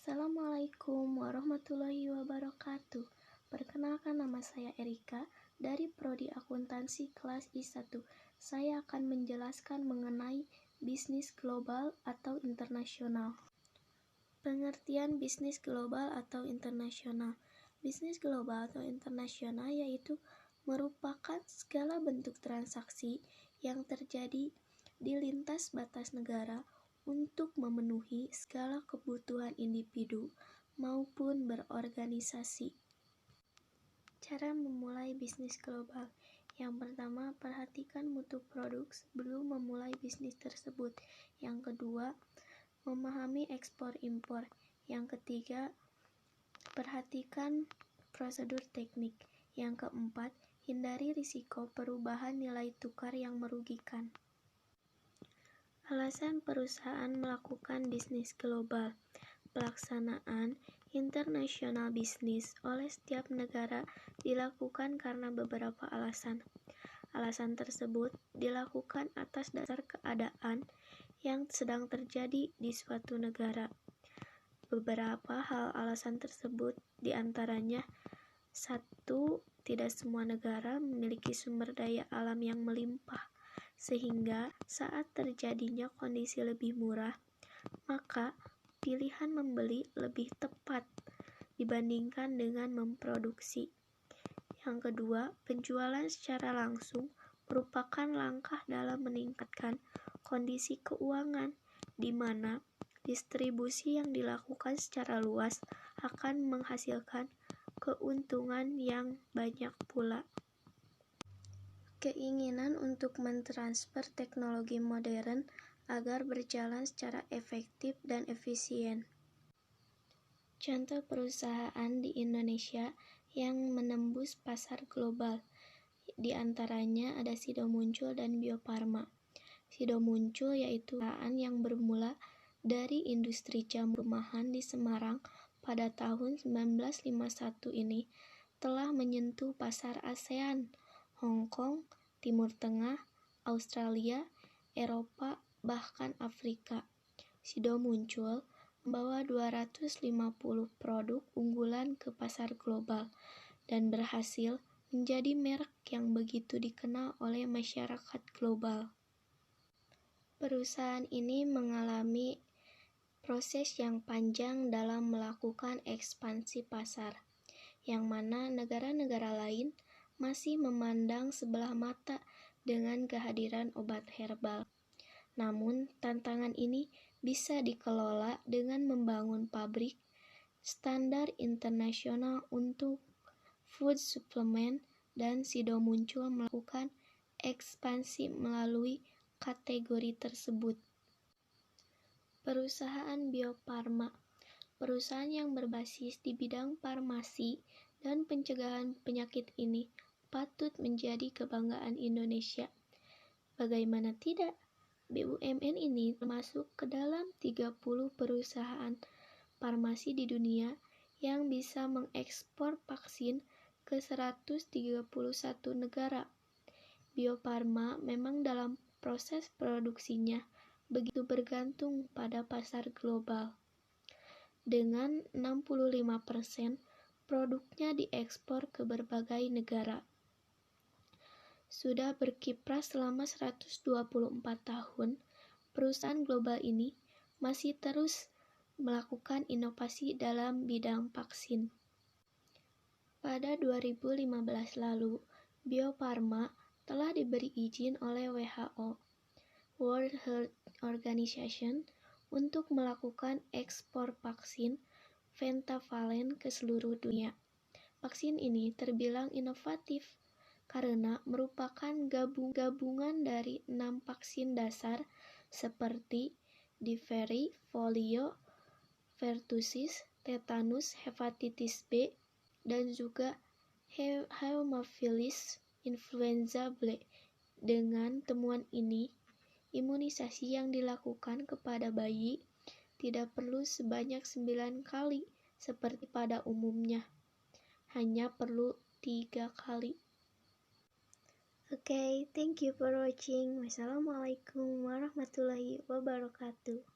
Assalamualaikum warahmatullahi wabarakatuh. Perkenalkan, nama saya Erika dari Prodi Akuntansi kelas I1. Saya akan menjelaskan mengenai bisnis global atau internasional. Pengertian bisnis global atau internasional. Bisnis global atau internasional yaitu merupakan segala bentuk transaksi yang terjadi di lintas batas negara untuk memenuhi segala kebutuhan individu maupun berorganisasi. Cara memulai bisnis global. Yang pertama, perhatikan mutu produk sebelum memulai bisnis tersebut. Yang kedua, memahami ekspor-impor. Yang ketiga, perhatikan prosedur teknik. Yang keempat, hindari risiko perubahan nilai tukar yang merugikan. Alasan perusahaan melakukan bisnis global. Pelaksanaan internasional bisnis oleh setiap negara dilakukan karena beberapa alasan. Alasan tersebut dilakukan atas dasar keadaan yang sedang terjadi di suatu negara. Beberapa hal alasan tersebut diantaranya: 1. Tidak semua negara memiliki sumber daya alam yang melimpah, sehingga saat terjadinya kondisi lebih murah, maka pilihan membeli lebih tepat dibandingkan dengan memproduksi. Yang kedua, penjualan secara langsung merupakan langkah dalam meningkatkan kondisi keuangan, di mana distribusi yang dilakukan secara luas akan menghasilkan keuntungan yang banyak pula. Keinginan untuk mentransfer teknologi modern agar berjalan secara efektif dan efisien. Contoh perusahaan di Indonesia yang menembus pasar global, di antaranya ada Sido Muncul dan Bio Farma. Sido Muncul yaitu perusahaan yang bermula dari industri jamu rumahan di Semarang pada tahun 1951 ini telah menyentuh pasar ASEAN, Hong Kong, Timur Tengah, Australia, Eropa, bahkan Afrika. Sido Muncul membawa 250 produk unggulan ke pasar global dan berhasil menjadi merek yang begitu dikenal oleh masyarakat global. Perusahaan ini mengalami proses yang panjang dalam melakukan ekspansi pasar, yang mana negara-negara lain masih memandang sebelah mata dengan kehadiran obat herbal. Namun, tantangan ini bisa dikelola dengan membangun pabrik standar internasional untuk food supplement, dan Sido Muncul melakukan ekspansi melalui kategori tersebut. Perusahaan Bio Farma, perusahaan yang berbasis di bidang farmasi dan pencegahan penyakit ini patut menjadi kebanggaan Indonesia. Bagaimana tidak? BUMN ini termasuk ke dalam 30 perusahaan farmasi di dunia yang bisa mengekspor vaksin ke 131 negara. Bio Farma memang dalam proses produksinya begitu bergantung pada pasar global. Dengan 65% produknya diekspor ke berbagai negara. Sudah berkiprah selama 124 tahun, perusahaan global ini masih terus melakukan inovasi dalam bidang vaksin. Pada 2015 lalu, Bio Farma telah diberi izin oleh WHO, World Health Organization, untuk melakukan ekspor vaksin pentavalent ke seluruh dunia. Vaksin ini terbilang inovatif karena merupakan gabungan dari 6 vaksin dasar seperti difteri, polio, pertusis, tetanus, hepatitis B, dan juga hemofilis influenza B. Dengan temuan ini, imunisasi yang dilakukan kepada bayi tidak perlu sebanyak 9 kali seperti pada umumnya, hanya perlu 3 kali. Okay, thank you for watching. Wassalamualaikum warahmatullahi wabarakatuh.